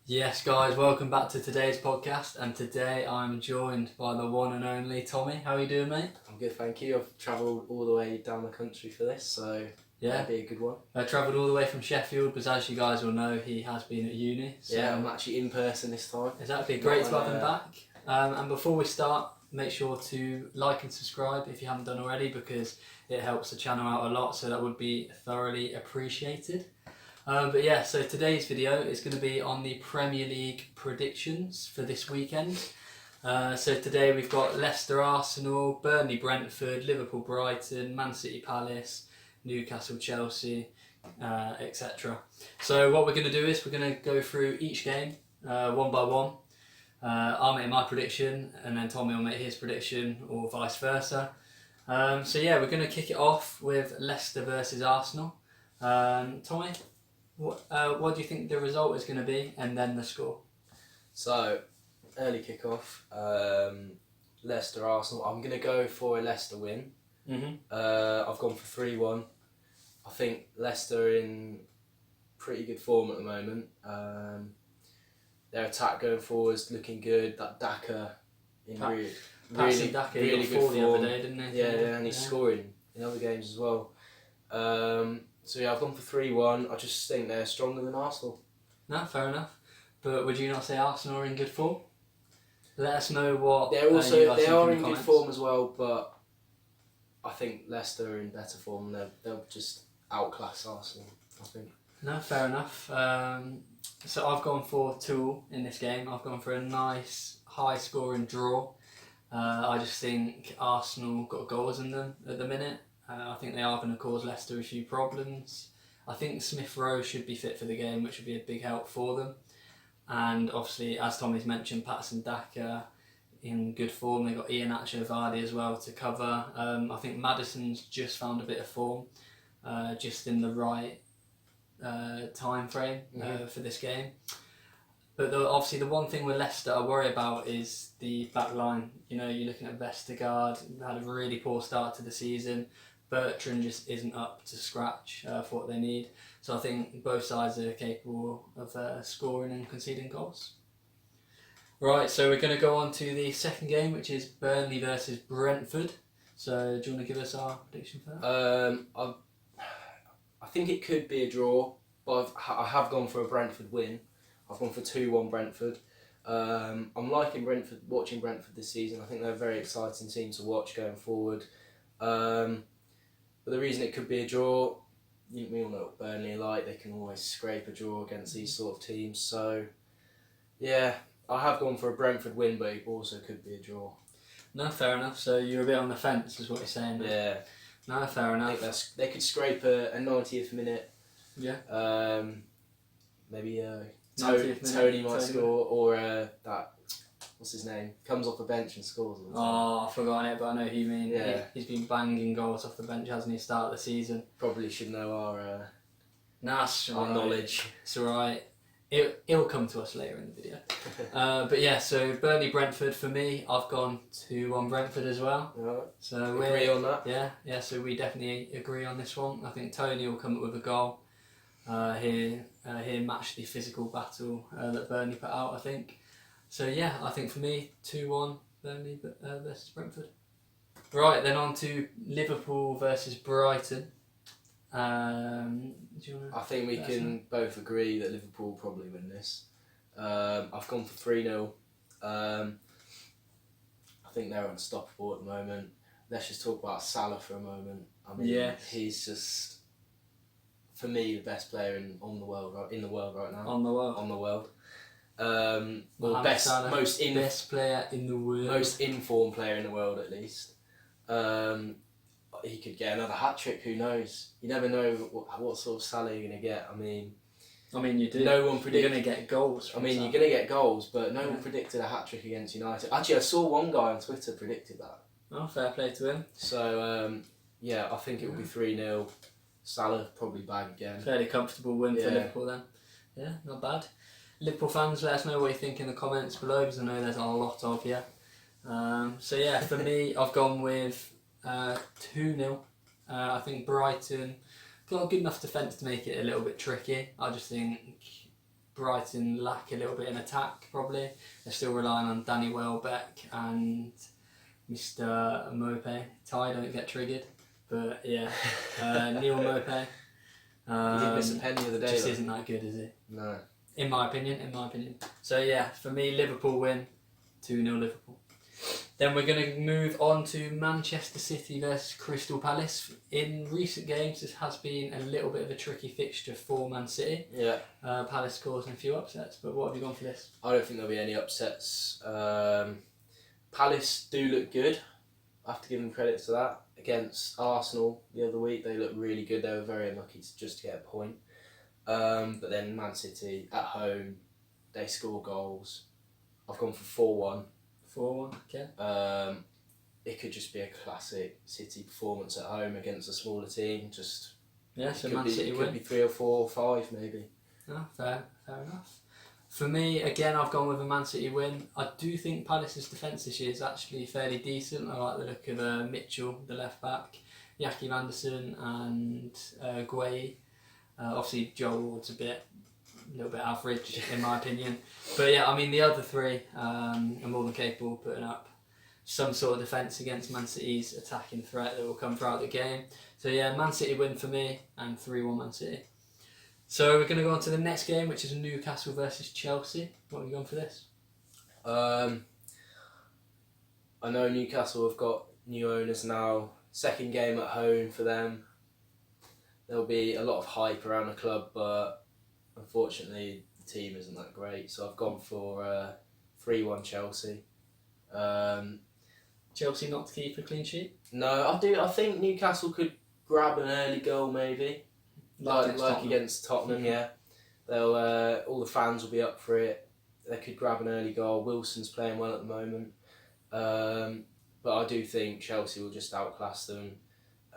Yes, guys, welcome back to today's podcast. And today I'm joined by the one and only Tommy. How are you doing, mate? I'm good, thank you. I've travelled all the way down the country for this, so that'll be a good one. I travelled all the way from Sheffield because, as you guys will know, he has been at uni. So yeah, I'm actually in person this time. Exactly, great to have him back. And before we start, make sure to like and subscribe if you haven't done already, because it helps the channel out a lot, so that would be thoroughly appreciated. But yeah, so today's video is going to be on the Premier League predictions for this weekend. So today we've got Leicester, Arsenal, Burnley, Brentford, Liverpool, Brighton, Man City, Palace, Newcastle, Chelsea, etc. So what we're going to do is we're going to go through each game one by one. I'll make my prediction and then Tommy will make his prediction, or vice versa. So yeah, we're going to kick it off with Leicester versus Arsenal. Tommy, what do you think the result is going to be, and then the score? So, early kick-off, Leicester, Arsenal. I'm going to go for a Leicester win. I've gone for 3-1. I think Leicester are in pretty good form at the moment. Their attack going forward is looking good. That Daka in really Daka good form the form. other day, didn't he? Yeah, and he's scoring in other games as well. So yeah, I've gone for 3-1. I just think they're stronger than Arsenal. No, fair enough. But would you not say Arsenal are in good form? Let us know what they are in good form as well, but I think Leicester are in better form. They'll just outclass Arsenal, I think. No, fair enough. So I've gone for 2 in this game. I've gone for a nice high scoring draw. I just think Arsenal got goals in them at the minute. I think they are going to cause Leicester a few problems. I think Smith Rowe should be fit for the game, which would be a big help for them. And obviously, as Tommy's mentioned, Patson Daka in good form. They've got Ian Vardy as well to cover. I think Maddison's just found a bit of form, just in the right time frame for this game. But obviously the one thing with Leicester I worry about is the back line. You know, you're looking at Vestergaard, had a really poor start to the season. Bertrand just isn't up to scratch for what they need. So I think both sides are capable of scoring and conceding goals. Right, so we're going to go on to the second game, which is Burnley versus Brentford. So do you want to give us our prediction for that? I think it could be a draw, but I have gone for a Brentford win. I've gone for 2-1 Brentford. I'm liking watching Brentford this season. I think they're a very exciting team to watch going forward. But the reason it could be a draw, we all know what Burnley are like. They can always scrape a draw against these sort of teams. So, yeah, I have gone for a Brentford win, but it also could be a draw. No, fair enough. So you're a bit on the fence, is what you're saying. Yeah. No, fair enough. I think they could scrape a 90th minute. Yeah. Maybe 90th minute, Tony might score, or that, what's his name, comes off the bench and scores. Oh, I've forgotten it, but I know who you mean. Yeah. He's been banging goals off the bench, hasn't he, start of the season? Probably should know our knowledge. It's alright. It'll come to us later in the video. But yeah, so Burnley Brentford for me, I've gone 2-1 Brentford as well. Right. So we agree on that. Yeah. So we definitely agree on this one. I think Tony will come up with a goal. Here match the physical battle that Burnley put out, I think. So yeah, I think for me 2-1 Burnley versus Brentford. Right, then on to Liverpool versus Brighton. I think we can both agree that Liverpool will probably win this. I've gone for 3-0. I think they're unstoppable at the moment. Let's just talk about Salah for a moment. I mean, he's just, for me, the best player in the world right now. On the world. Best player in the world. Most informed player in the world, at least. He could get another hat-trick, who knows? You never know what sort of Salah you're going to get. I mean, you do. No one predicted. You're going to get goals. You're going to get goals, but no one predicted a hat-trick against United. Actually, I saw one guy on Twitter predicted that. Oh, fair play to him. So, yeah, I think it will be 3-0. Salah probably bag again. Fairly comfortable win for Liverpool then. Yeah, not bad. Liverpool fans, let us know what you think in the comments below, because I know there's a lot of you. So yeah, for me, I've gone with 2-0. I think Brighton got a good enough defence to make it a little bit tricky. I just think Brighton lack a little bit in attack, probably. They're still relying on Danny Welbeck and Mr. Mope. Ty, don't get triggered. But yeah, Neil Mope. He did miss a penny of the day. Just isn't that good, is he? No. In my opinion. So yeah, for me, Liverpool win, 2-0 Liverpool. Then we're going to move on to Manchester City versus Crystal Palace. In recent games, this has been a little bit of a tricky fixture for Man City. Yeah. Palace causing a few upsets, but what have you gone for this? I don't think there'll be any upsets. Palace do look good. I have to give them credit to that. Against Arsenal the other week, they looked really good. They were very unlucky to get a point. But then Man City at home, they score goals. I've gone for 4-1. 4-1, okay. It could just be a classic City performance at home against a smaller team. So Man City win. Could be 3 or 4 or 5 maybe. Oh, fair enough. For me, again, I've gone with a Man City win. I do think Palace's defence this year is actually fairly decent. I like the look of Mitchell, the left back, Yaki Anderson and Gueye. Obviously, Joel Ward's a little bit average in my opinion. But yeah, I mean the other three are more than capable of putting up some sort of defence against Man City's attacking threat that will come throughout the game. So yeah, Man City win for me and 3-1 Man City. So we're going to go on to the next game, which is Newcastle versus Chelsea. What have you gone for this? I know Newcastle have got new owners now. Second game at home for them. There'll be a lot of hype around the club, but unfortunately the team isn't that great. So I've gone for 3-1 Chelsea. Chelsea not to keep a clean sheet? No, I think Newcastle could grab an early goal maybe. Like against Tottenham, yeah. They'll all the fans will be up for it. They could grab an early goal. Wilson's playing well at the moment. But I do think Chelsea will just outclass them.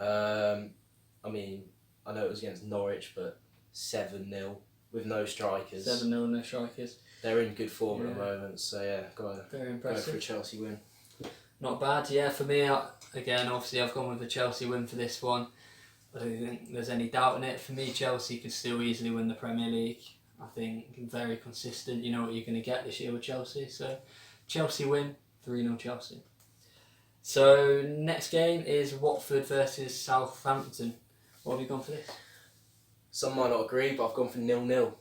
I mean, I know it was against Norwich, but 7-0 with no strikers. 7-0, no strikers. They're in good form at the moment, so yeah, very go impressive. for a Chelsea win. Not bad, yeah. For me, again, obviously I've gone with the Chelsea win for this one. I don't think there's any doubt in it. For me, Chelsea can still easily win the Premier League. I think very consistent. You know what you're going to get this year with Chelsea. So Chelsea win, 3-0 Chelsea. So next game is Watford versus Southampton. What have you gone for this? Some might not agree, but I've gone for 0-0.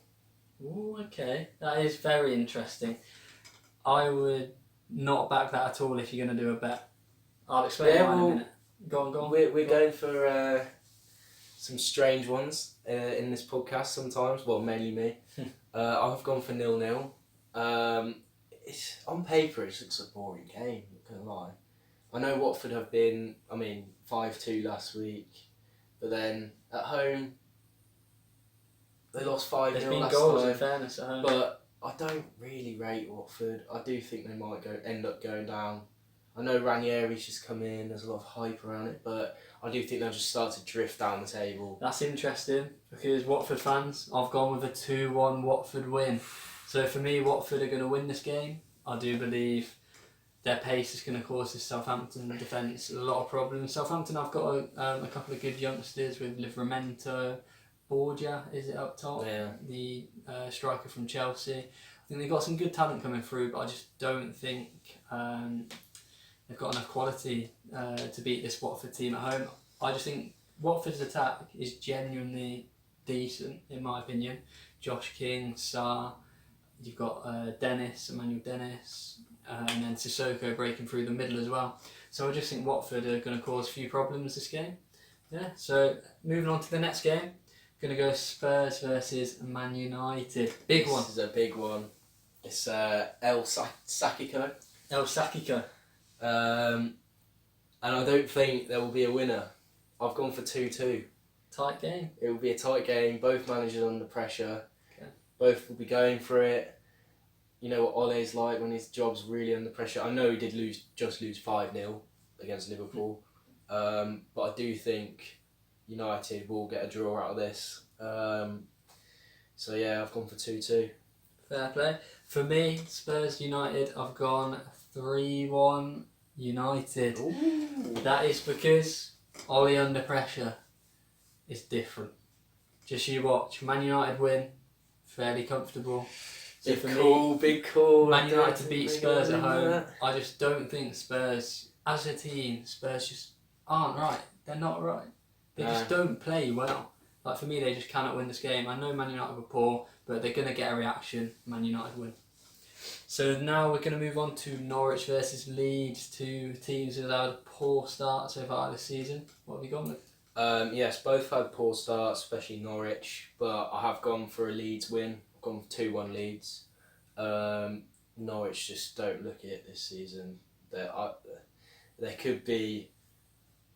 Ooh, okay. That is very interesting. I would not back that at all if you're going to do a bet. I'll explain mine in a minute. Go on. We're going for some strange ones in this podcast sometimes. Well, mainly me. I've gone for 0-0. It's on paper, it looks a boring game. Not gonna lie. I know Watford have been, 5-2 last week, but then at home they lost 5-0 last time. There's been goals in fairness at home. But I don't really rate Watford. I do think they might end up going down. I know Ranieri's just come in, there's a lot of hype around it, but I do think they'll just start to drift down the table. That's interesting, because Watford fans, I've gone with a 2-1 Watford win. So for me, Watford are going to win this game. I do believe their pace is going to cause this Southampton defence a lot of problems. Southampton, I've got a couple of good youngsters with Livramento, Borgia, is it up top? Yeah. The striker from Chelsea. I think they've got some good talent coming through, but I just don't think they've got enough quality to beat this Watford team at home. I just think Watford's attack is genuinely decent, in my opinion. Josh King, Sarr, you've got Emmanuel Dennis, and then Sissoko breaking through the middle as well. So I just think Watford are going to cause a few problems this game. Yeah. So moving on to the next game, going to go Spurs versus Man United. Big one. This is a big one. It's El Sakiko. El Sakiko. And I don't think there will be a winner. I've gone for 2-2. Tight game. It will be a tight game. Both managers under pressure. Okay. Both will be going for it. You know what Ole's like when his job's really under pressure. I know he did just lose 5-0 against Liverpool. But I do think United will get a draw out of this. So yeah, I've gone for 2-2. Fair play. For me, Spurs United, I've gone 3-1 United. Ooh. That is because Ole under pressure is different. Just you watch. Man United win, fairly comfortable. So Big for call, me, big call. Man United to beat Spurs at home. That. I just don't think Spurs, as a team, Spurs just aren't right. They're not right. They just don't play well. Like for me, they just cannot win this game. I know Man United were poor, but they're going to get a reaction. Man United win. So now we're going to move on to Norwich versus Leeds, two teams that have had a poor start so far this season. What have you gone with? Yes, both had poor starts, especially Norwich, but I have gone for a Leeds win. I've gone for 2-1 Leeds. Norwich just don't look it this season. There could be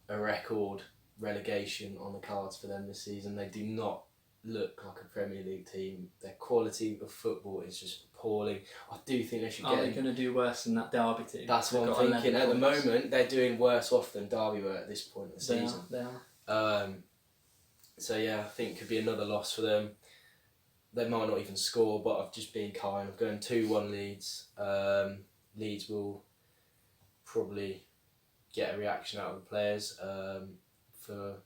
a record relegation on the cards for them this season. They do not look like a Premier League team. Their quality of football is just appalling. I do think they should Are they going to do worse than that Derby team? That's what I'm thinking. At the moment, they're doing worse off than Derby were at this point of the season. They are. So yeah, I think it could be another loss for them. They might not even score, but I've just been kind. I'm going 2-1 Leeds. Leeds will probably get a reaction out of the players for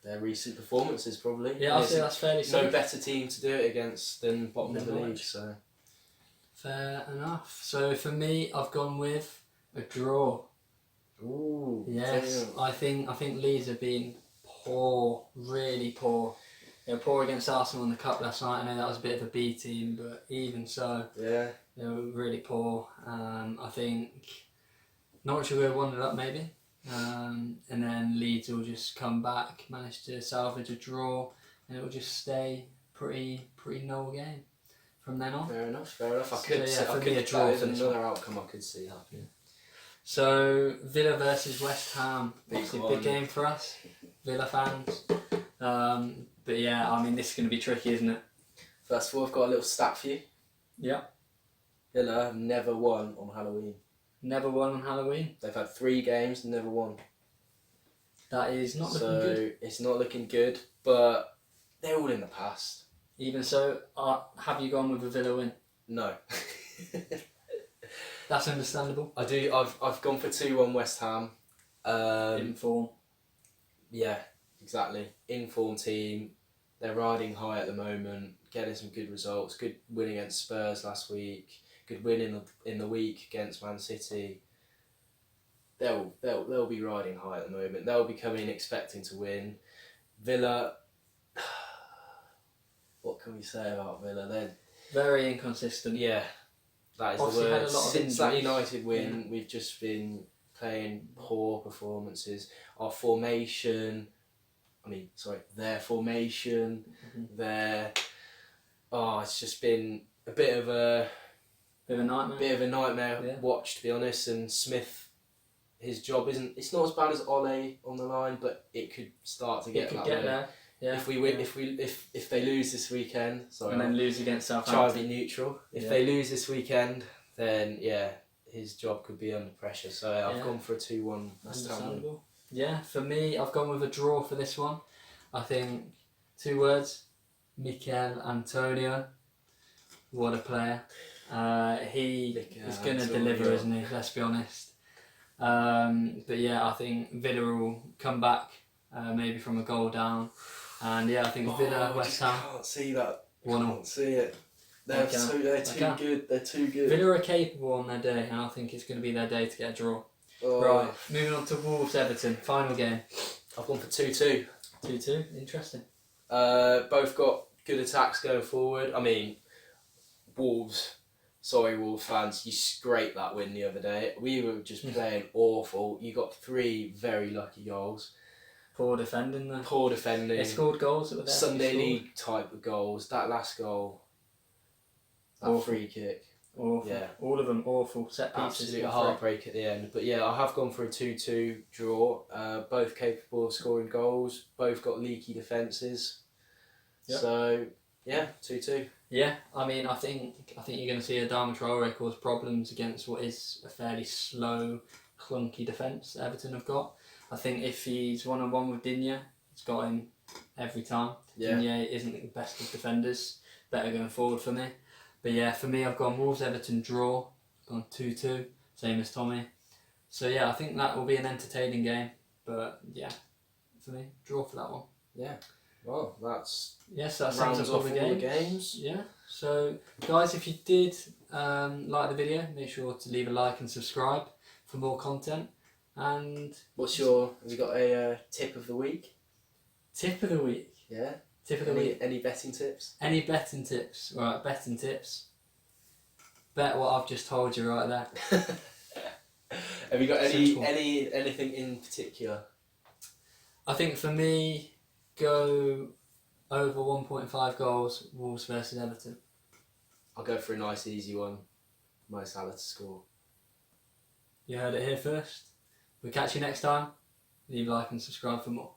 their recent performances, probably. Yeah, I'd say that's fairly safe. No better team to do it against than bottom of the league. So fair enough. So for me, I've gone with a draw. Ooh. Yes, damn. I think Leeds have been poor, really poor. They were poor against Arsenal in the cup last night. I know that was a bit of a B team, but even so, yeah, they were really poor. I think Norwich will go 1-0 up maybe, and then Leeds will just come back, manage to salvage a draw, and it will just stay pretty null game from then on. Fair enough. I could see a draw. That is another outcome I could see happening. So Villa versus West Ham, Big game for us, Villa fans. But yeah, I mean this is going to be tricky, isn't it? First of all, I've got a little stat for you. Yeah. Villa have never won on Halloween. Never won on Halloween? They've had 3 games, never won. That is not looking good. So it's not looking good, but they're all in the past. Even so, have you gone with a Villa win? No. That's understandable. I do. I've gone for 2-1 West Ham. In form. Yeah, exactly. In form team. They're riding high at the moment, getting some good results. Good win against Spurs last week. Good win in the week against Man City. They'll be riding high at the moment. They'll be coming expecting to win. Villa. What can we say about Villa? They're very inconsistent. Yeah. That is obviously the word. Had a lot of Since that injuries. United win, we've just been playing poor performances. Their formation, it's just been a bit of a nightmare watch, to be honest. And Smith, his job it's not as bad as Ole on the line, but it could start to get that way. There. Yeah. If we win, if they lose this weekend, and then lose against Southampton. Try to be neutral. If they lose this weekend, then his job could be under pressure. So I've gone for a 2-1 West Ham. Understandable. Yeah, for me, I've gone with a draw for this one. I think 2 words: Mikel Antonio. What a player! He is going to deliver, isn't he? Let's be honest. But yeah, I think Villa will come back, maybe from a goal down. And yeah, I think Villa, West Ham. I can't see that. 1-1. Can't see it. They're too good. They're too good. Villa are capable on their day, and I think it's going to be their day to get a draw. Oh. Right, moving on to Wolves Everton, final game. I've gone for 2-2. 2-2, interesting. Both got good attacks going forward. I mean, Wolves fans, you scraped that win the other day. We were just playing awful. You got 3 very lucky goals. Poor defending though. They scored goals that were there. Sunday League type of goals. That last goal, that free kick. Awful. Yeah. All of them awful. Set pieces. Absolute heartbreak at the end. But yeah, I have gone for a 2-2 draw. Both capable of scoring goals. Both got leaky defences. Yep. So yeah, 2-2. Yeah, I mean, I think you're going to see Adama Traore cause problems against what is a fairly slow, clunky defence Everton have got. I think if he's 1-on-1 with Digne, he's got him every time. Yeah. Digne isn't the best of defenders. Better going forward for me. But yeah, for me, I've gone Wolves-Everton draw. I've gone 2-2, same as Tommy. So yeah, I think that will be an entertaining game. But yeah, for me, draw for that one. Yeah. Well, that's Yes, that sums rounds up all off the all the games. games. Yeah. So, guys, if you did like the video, make sure to leave a like and subscribe for more content. And Have you got a tip of the week? tip of the week. Yeah. Tip of the week. Any betting tips? Any betting tips? Right, betting tips. Bet what I've just told you right there. Have you got Simple. anything in particular? I think for me, go over 1.5 goals, Wolves versus Everton. I'll go for a nice easy one. Mo Salah to score. You heard it here first. We'll catch you next time. Leave a like and subscribe for more.